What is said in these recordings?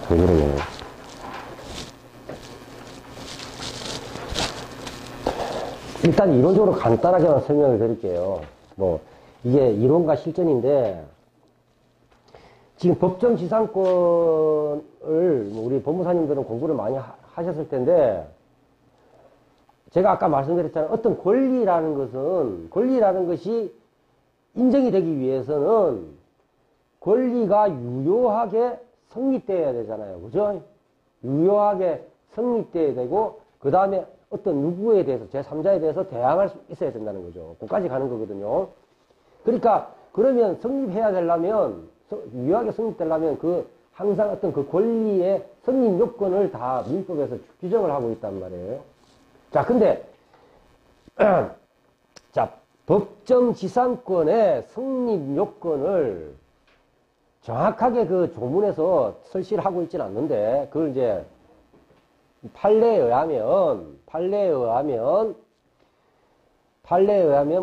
그러네. 일단 이론적으로 간단하게만 설명을 드릴게요. 뭐 이게 이론과 실전인데, 지금 법정지상권을 우리 법무사님들은 공부를 많이 하셨을 텐데, 제가 아까 말씀드렸잖아요. 어떤 권리라는 것이 인정이 되기 위해서는 권리가 유효하게 성립되어야 되잖아요. 그죠? 유효하게 성립되어야 되고, 그 다음에 어떤 누구에 대해서, 제3자에 대해서 대항할 수 있어야 된다는 거죠. 그까지 가는 거거든요. 그러니까, 그러면 성립해야 되려면, 유효하게 성립되려면 항상 어떤 그 권리의 성립 요건을 다 민법에서 규정을 하고 있단 말이에요. 자, 근데, 자, 법정지상권의 성립 요건을 정확하게 그 조문에서 설치를 하고 있지는 않는데, 그걸 이제 판례에 의하면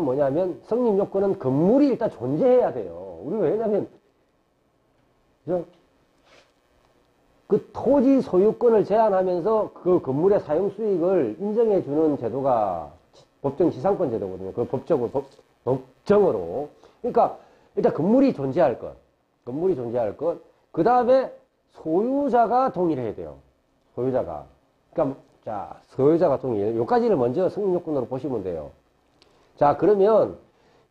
뭐냐면, 성립 요건은 건물이 일단 존재해야 돼요. 우리가 왜냐면, 그 토지 소유권을 제한하면서 그 건물의 사용 수익을 인정해주는 제도가 법정지상권 제도거든요. 그 법정으로. 그러니까, 일단 건물이 존재할 것. 그 다음에 소유자가 동일해야 돼요. 소유자가. 그러니까, 자, 소유자가 동일. 요까지를 먼저 성립요건으로 보시면 돼요. 자, 그러면,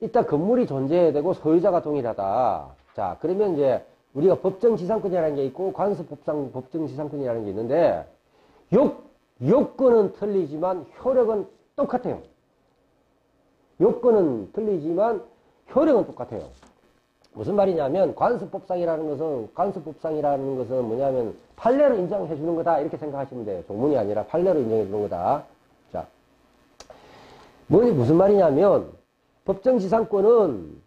일단 건물이 존재해야 되고 소유자가 동일하다. 자, 그러면 이제 우리가 법정지상권이라는 게 있고 관습법상 법정지상권이라는 게 있는데, 요건은 틀리지만 효력은 똑같아요. 요건은 틀리지만 효력은 똑같아요. 무슨 말이냐면, 관습법상이라는 것은 뭐냐면 판례로 인정해 주는 거다, 이렇게 생각하시면 돼요. 조문이 아니라 판례로 인정해 주는 거다. 자, 무슨 말이냐면, 법정지상권은,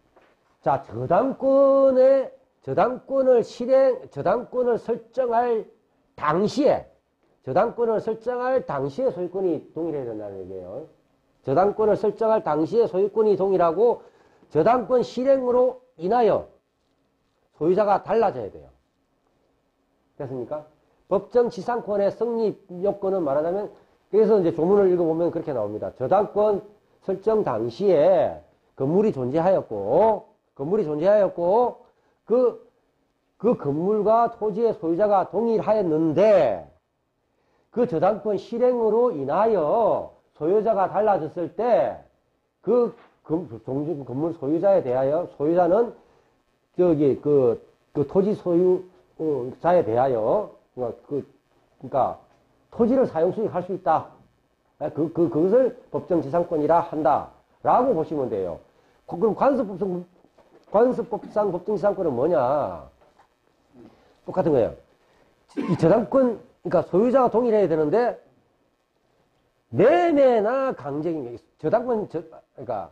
자, 저당권을 설정할 당시에 소유권이 동일해야 된다는 얘기예요. 저당권을 설정할 당시에 소유권이 동일하고, 저당권 실행으로 인하여 소유자가 달라져야 돼요. 됐습니까? 법정지상권의 성립 요건은 말하자면, 그래서 이제 조문을 읽어보면 그렇게 나옵니다. 저당권 설정 당시에 건물이 존재하였고, 그 건물과 토지의 소유자가 동일하였는데, 그 저당권 실행으로 인하여 소유자가 달라졌을 때, 그 건물 소유자에 대하여, 소유자는 그 토지 소유자에 대하여, 그러니까 토지를 사용 수익할 수 있다. 그것을 법정지상권이라 한다라고 보시면 돼요. 그럼 관습법상 법정지상권은 뭐냐? 똑같은 거예요. 이 저당권, 그러니까 소유자가 동일해야 되는데, 매매나 강제징용, 그러니까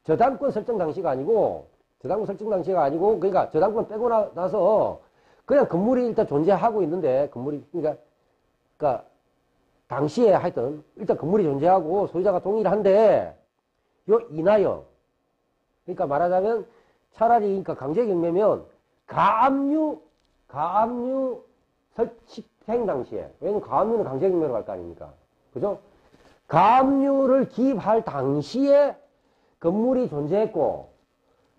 저당권 설정 당시가 아니고, 그러니까 저당권 빼고 나서 그냥 건물이 일단 존재하고 있는데, 그러니까 당시에 하여튼 일단 건물이 존재하고 소유자가 동일한데, 인하여, 그러니까 말하자면 차라리, 그러니까 강제경매면 가압류 실행 당시에, 왜냐면 가압류는 강제경매로 갈 거 아닙니까? 그죠? 가압류를 기입할 당시에 건물이 존재했고,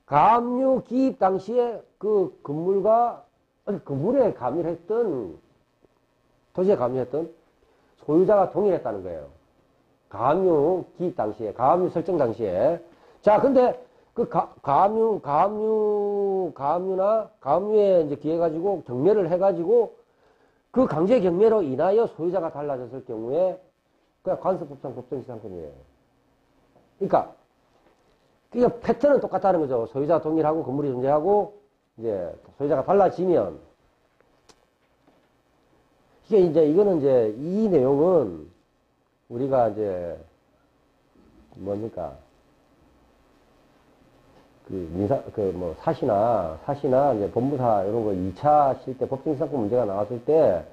가압류 기입 당시에 그 건물에 가압류를 했던, 토지에 가압류했던 소유자가 동일했다는 거예요. 가압류 기입 당시에, 가압류 설정 당시에. 자, 근데 그 가압류에 이제 기해가지고 경매를 해가지고 그 강제 경매로 인하여 소유자가 달라졌을 경우에 그냥 관습법상 법정지상권이에요. 그러니까 패턴은 똑같다는 거죠. 소유자가 동일하고 건물이 존재하고 이제 소유자가 달라지면, 이거는 이제 이 내용은 우리가 이제 뭡니까? 사시나 이제 법무사 이런 거 2차 실 때 법정지상권 문제가 나왔을 때,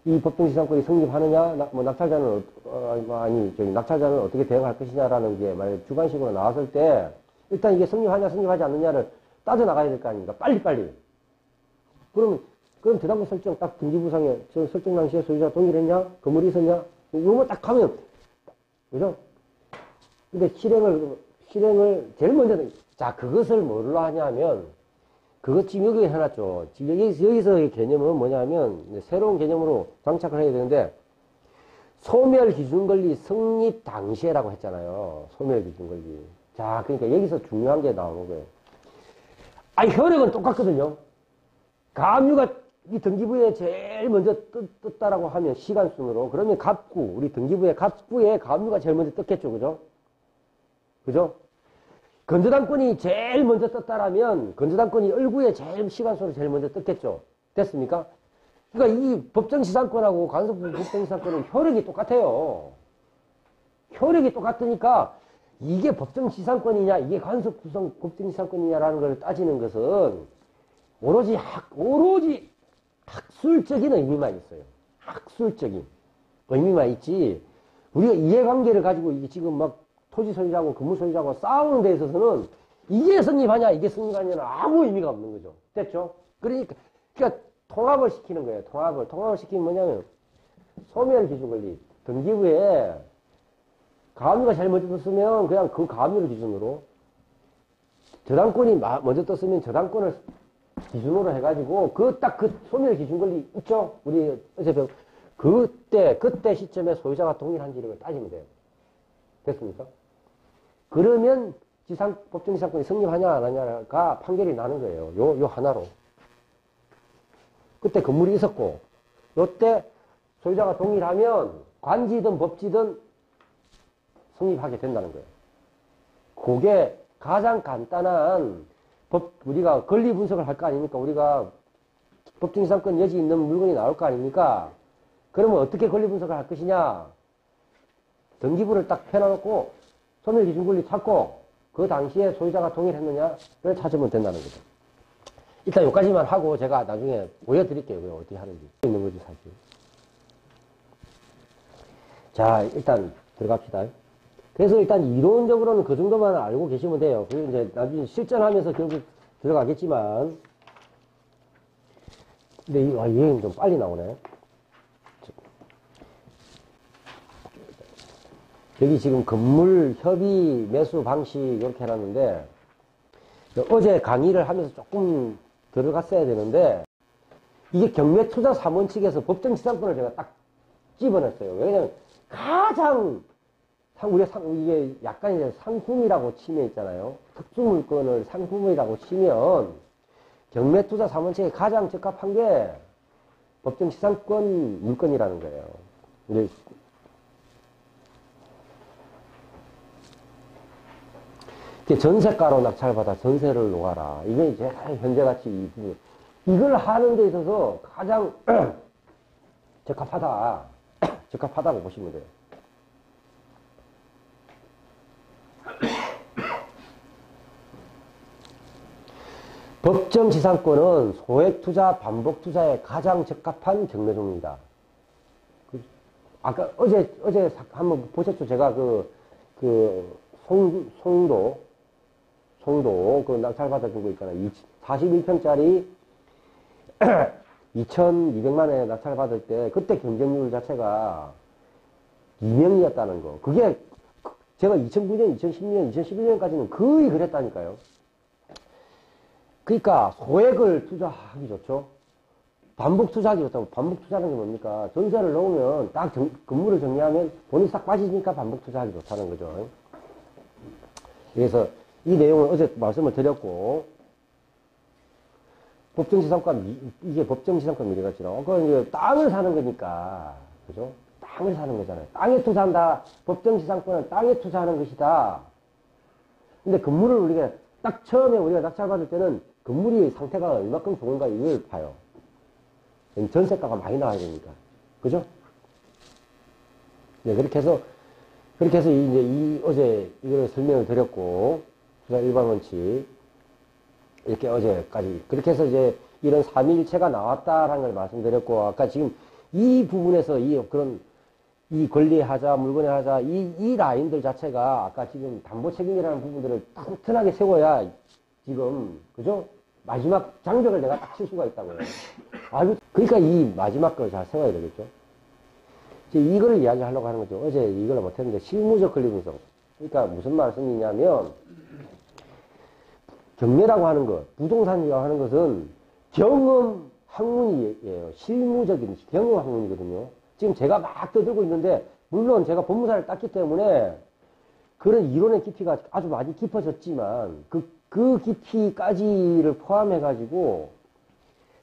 이 법정지상권이 성립하느냐, 낙찰자는 어떻게 대응할 것이냐라는 게 만약 주관식으로 나왔을 때, 일단 이게 성립하냐 성립하지 않느냐를 따져나가야 될 거 아닙니까? 빨리빨리. 그럼 저당권 설정 딱 등기부상에 저 설정 당시에 소유자가 동일했냐? 건물이 있었냐? 이거만 딱 하면, 그죠? 근데 실행을 제일 먼저, 자, 그것을 뭘로 하냐면, 그것 지금 여기 해놨죠. 지금 여기서의 개념은 뭐냐면, 새로운 개념으로 장착을 해야 되는데, 소멸기준권리 성립 당시에라고 했잖아요. 소멸기준권리. 자, 그러니까 여기서 중요한 게 나오는 거예요. 혈액은 똑같거든요. 가압류가 이 등기부에 제일 먼저 떴다라고 하면 시간순으로, 그러면 갑구, 우리 등기부의 갑구에 가압류가 제일 먼저 떴겠죠. 그죠? 그죠? 건저당권이 제일 먼저 떴다라면 건저당권이 얼구에 제일 시간순으로 제일 먼저 떴겠죠. 됐습니까? 그러니까 이 법정지상권하고 간섭부 법정지상권은 혈액이 똑같아요. 혈액이 똑같으니까 이게 법정지상권이냐 이게 간섭구성 법정지상권이냐라는 걸 따지는 것은 오로지 학술적인 의미만 있어요. 학술적인 의미만 있지 우리가 이해관계를 가지고 이게 지금 막 토지 소유자하고 건물 소유자하고 싸우는 데 있어서는 이게 성립하냐 이게 성립하냐는 아무 의미가 없는 거죠. 됐죠? 그러니까 통합을 시키는 거예요. 통합을 시키면 뭐냐면 소멸기준권리 등기부에 가압류가 제일 먼저 떴으면 그냥 그 가압류를 기준으로 저당권이 먼저 떴으면 저당권을 기준으로 해가지고 그 소멸기준권리 있죠? 우리 어제 배운 그때 시점에 소유자가 동일한지를 따지면 돼요. 됐습니까? 그러면 법정지상권이 성립하냐 안 하냐가 판결이 나는 거예요. 요 하나로. 그때 건물이 있었고 요때 소유자가 동일하면 관지든 법지든 성립하게 된다는 거예요. 그게 가장 간단한 우리가 권리 분석을 할 거 아닙니까? 우리가 법정지상권 여지 있는 물건이 나올 거 아닙니까? 그러면 어떻게 권리 분석을 할 것이냐? 등기부를 딱 펴놔놓고 소멸기준권리 찾고 그 당시에 소유자가 동일했느냐를 찾으면 된다는 거죠. 일단 여기까지만 하고 제가 나중에 보여드릴게요. 어떻게 하는지. 있는 거지 사실. 자, 일단 들어갑시다. 그래서 일단 이론적으로는 그 정도만 알고 계시면 돼요. 그리고 이제 나중에 실전하면서 결국 들어가겠지만. 근데 이 여행이 좀 빨리 나오네. 여기 지금 건물 협의 매수 방식 이렇게 해놨는데 어제 강의를 하면서 조금 들어갔어야 되는데 이게 경매투자사무원 측에서 법정지상권을 제가 딱 집어냈어요. 왜냐면 가장 이게 약간 이제 상품이라고 치면 있잖아요. 특수물건을 상품이라고 치면 경매투자사무원 측에 가장 적합한 게 법정지상권 물건이라는 거예요. 근데 전세가로 낙찰받아 전세를 놓아라. 이게 이제 현재같이 이 부분. 이걸 하는 데 있어서 가장 적합하다고 보시면 돼요. 법정지상권은 소액투자, 반복투자에 가장 적합한 경매종입니다. 아까 어제 한번 보셨죠? 제가 송도 그 낙찰받아준 거 있잖아요. 41평짜리 2,200만원에 낙찰받을 때 그때 경쟁률 자체가 2명이었다는 거. 그게 제가 2009년, 2010년, 2011년까지는 거의 그랬다니까요. 그러니까 소액을 투자하기 좋죠. 반복 투자하기 좋다고. 반복 투자하는 게 뭡니까? 전세를 넣으면 딱 건물을 정리하면 돈이 싹 빠지니까 반복 투자하기 좋다는 거죠. 그래서 이 내용을 어제 말씀을 드렸고, 법정지상권, 이게 법정지상권 미래가치로. 그건 이제 땅을 사는 거니까, 그죠? 땅을 사는 거잖아요. 땅에 투자한다. 법정지상권은 땅에 투자하는 것이다. 근데 건물을 우리가 딱 처음에 우리가 낙찰받을 때는 건물이 상태가 얼마큼 좋은가 이걸 봐요. 전세가가 많이 나와야 되니까. 그죠? 네, 그렇게 해서 이제 어제 이걸 설명을 드렸고, 투자 일반 원칙. 이렇게 어제까지. 그렇게 해서 이제 이런 3일체가 나왔다라는 걸 말씀드렸고, 아까 지금 이 부분에서 이 권리의 하자, 물건의 하자, 이 라인들 자체가 아까 지금 담보 책임이라는 부분들을 튼튼하게 세워야 지금, 그죠? 마지막 장벽을 내가 딱 칠 수가 있다고요. 아주, 그러니까 이 마지막 걸 잘 세워야 되겠죠? 이제 이거를 이야기하려고 하는 거죠. 어제 이걸 못했는데, 실무적 권리분석. 그러니까 무슨 말씀이냐면, 경매라고 하는 것, 부동산이라고 하는 것은 경험 학문이에요. 실무적인 경험 학문이거든요. 지금 제가 막 떠들고 있는데, 물론 제가 법무사를 땄기 때문에 그런 이론의 깊이가 아주 많이 깊어졌지만, 그 깊이까지를 포함해가지고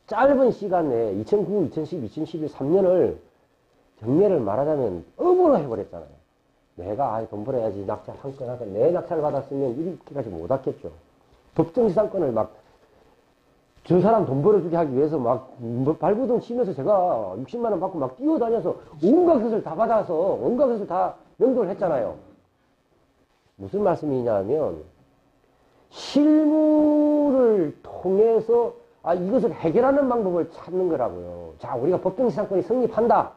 짧은 시간 내에 2009, 2010, 2011, 3년을 경매를 말하자면 업으로 해버렸잖아요. 내가 돈 벌어야지 낙찰 한 건 하건 내 낙찰을 받았으면 이렇게까지 못했겠죠. 법정지상권을 막 저 사람 돈 벌어주게 하기 위해서 막 발버둥 치면서 제가 60만 원 받고 막 뛰어다녀서 온갖 것을 다 받아서 온갖 것을 다 명도를 했잖아요. 무슨 말씀이냐면 실무를 통해서 이것을 해결하는 방법을 찾는 거라고요. 자, 우리가 법정지상권이 성립한다.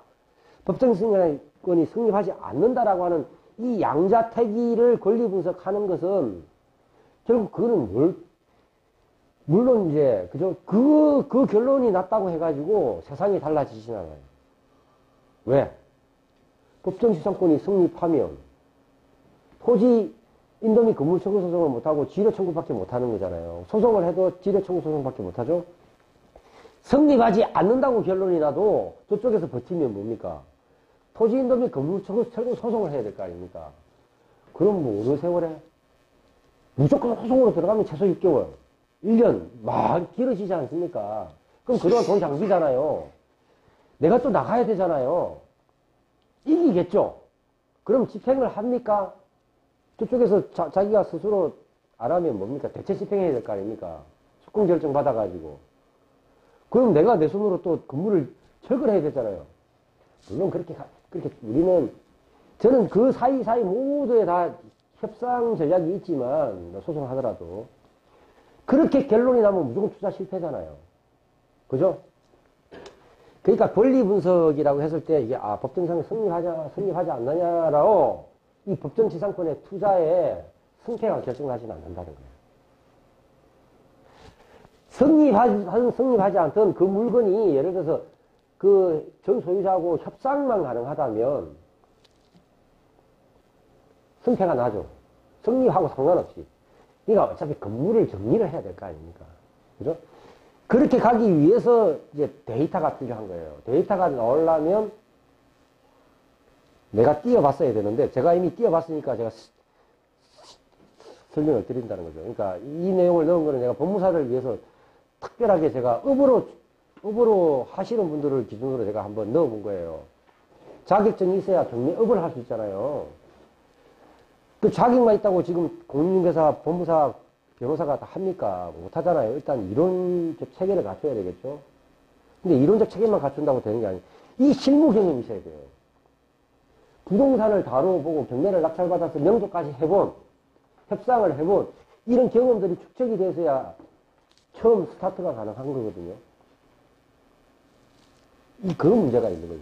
법정지상권이 성립하지 않는다라고 하는 이 양자택일을 권리 분석하는 것은 결국 그거는 물론 이제 그죠? 그 결론이 났다고 해가지고 세상이 달라지진 않아요. 왜? 법정지상권이 성립하면 토지 인도미 건물 청구 소송을 못하고 지뢰 청구밖에 못하는 거잖아요. 소송을 해도 지뢰 청구 소송밖에 못하죠. 성립하지 않는다고 결론이 나도 저쪽에서 버티면 뭡니까? 토지 인도미 건물 청구 소송을 해야 될 거 아닙니까? 그럼 뭐 어느 세월에? 무조건 소송으로 들어가면 최소 6개월, 1년 막 길어지지 않습니까? 그럼 그동안 돈 장비잖아요. 내가 또 나가야 되잖아요. 이기겠죠? 그럼 집행을 합니까? 저쪽에서 자기가 스스로 안 하면 뭡니까? 대체 집행해야 될 거 아닙니까? 수권 결정 받아가지고. 그럼 내가 내 손으로 또 건물을 철거를 해야 되잖아요. 물론 그렇게 저는 그 사이사이 모두에 다 협상 전략이 있지만, 소송하더라도. 그렇게 결론이 나면 무조건 투자 실패잖아요. 그죠? 그러니까 권리 분석이라고 했을 때 이게, 법정상이 성립하지 않느냐라고 이 법정지상권의 투자에 승패가 결정나지는 않는다는 거예요. 성립하지 않던 그 물건이 예를 들어서 그 전 소유자하고 협상만 가능하다면 승패가 나죠. 성립하고 상관없이. 그러니까 어차피 건물을 정리를 해야 될 거 아닙니까? 그죠? 그렇게 가기 위해서 이제 데이터가 필요한 거예요. 데이터가 나오려면 내가 띄워봤어야 되는데, 제가 이미 띄워봤으니까 제가 설명을 드린다는 거죠. 그러니까 이 내용을 넣은 거는 내가 법무사를 위해서 특별하게 제가 업으로 하시는 분들을 기준으로 제가 한번 넣어본 거예요. 자격증이 있어야 경매업을 할 수 있잖아요. 그 자격만 있다고 지금 공인중개사, 법무사, 변호사가 다 합니까? 못 하잖아요. 일단 이론적 체계를 갖춰야 되겠죠. 근데 이론적 체계만 갖춘다고 되는 게 아니에요. 이 실무 경험이 있어야 돼요. 부동산을 다뤄보고 경매를 낙찰받아서 명도까지 해본, 협상을 해본 이런 경험들이 축적이 돼서야 처음 스타트가 가능한 거거든요. 그런 문제가 있는 거죠.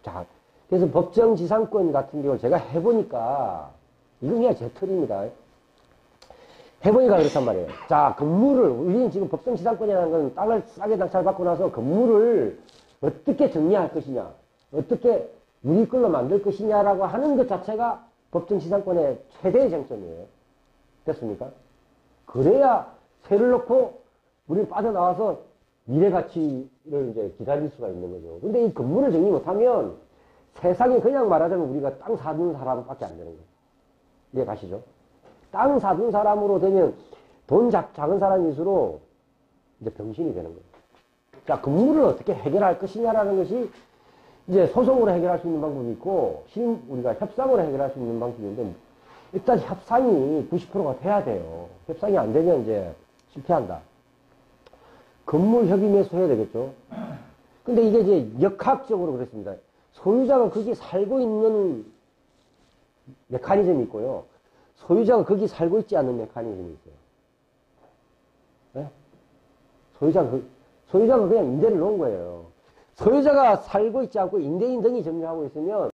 자, 그래서 법정지상권 같은 경우를 제가 해보니까, 이건 그냥 제 틀입니다. 해보니까 그렇단 말이에요. 자, 우리는 지금 법정지상권이라는 건 땅을 싸게 낙찰받고 나서 건물을 어떻게 정리할 것이냐, 어떻게 우리 걸로 만들 것이냐라고 하는 것 자체가 법정지상권의 최대의 쟁점이에요. 됐습니까? 그래야 세를 넣고 우리는 빠져나와서 미래가치를 이제 기다릴 수가 있는 거죠. 근데 이 건물을 정리 못하면 세상에 그냥 말하자면 우리가 땅 사둔 사람밖에 안 되는 거예요. 이해 가시죠? 땅 사둔 사람으로 되면 돈 작은 사람일수록 이제 병신이 되는 거예요. 자, 건물을 어떻게 해결할 것이냐라는 것이 이제 소송으로 해결할 수 있는 방법이 있고, 우리가 협상으로 해결할 수 있는 방법이 있는데, 일단 협상이 90%가 돼야 돼요. 협상이 안 되면 이제 실패한다. 건물 협의 매수 해야 되겠죠. 근데 이게 이제 역학적으로 그렇습니다. 소유자가 거기 살고 있는 메커니즘이 있고요. 소유자가 거기 살고 있지 않는 메커니즘이 있어요. 네? 소유자가 그냥 임대를 놓은 거예요. 소유자가 살고 있지 않고 임대인 등이 점유하고 있으면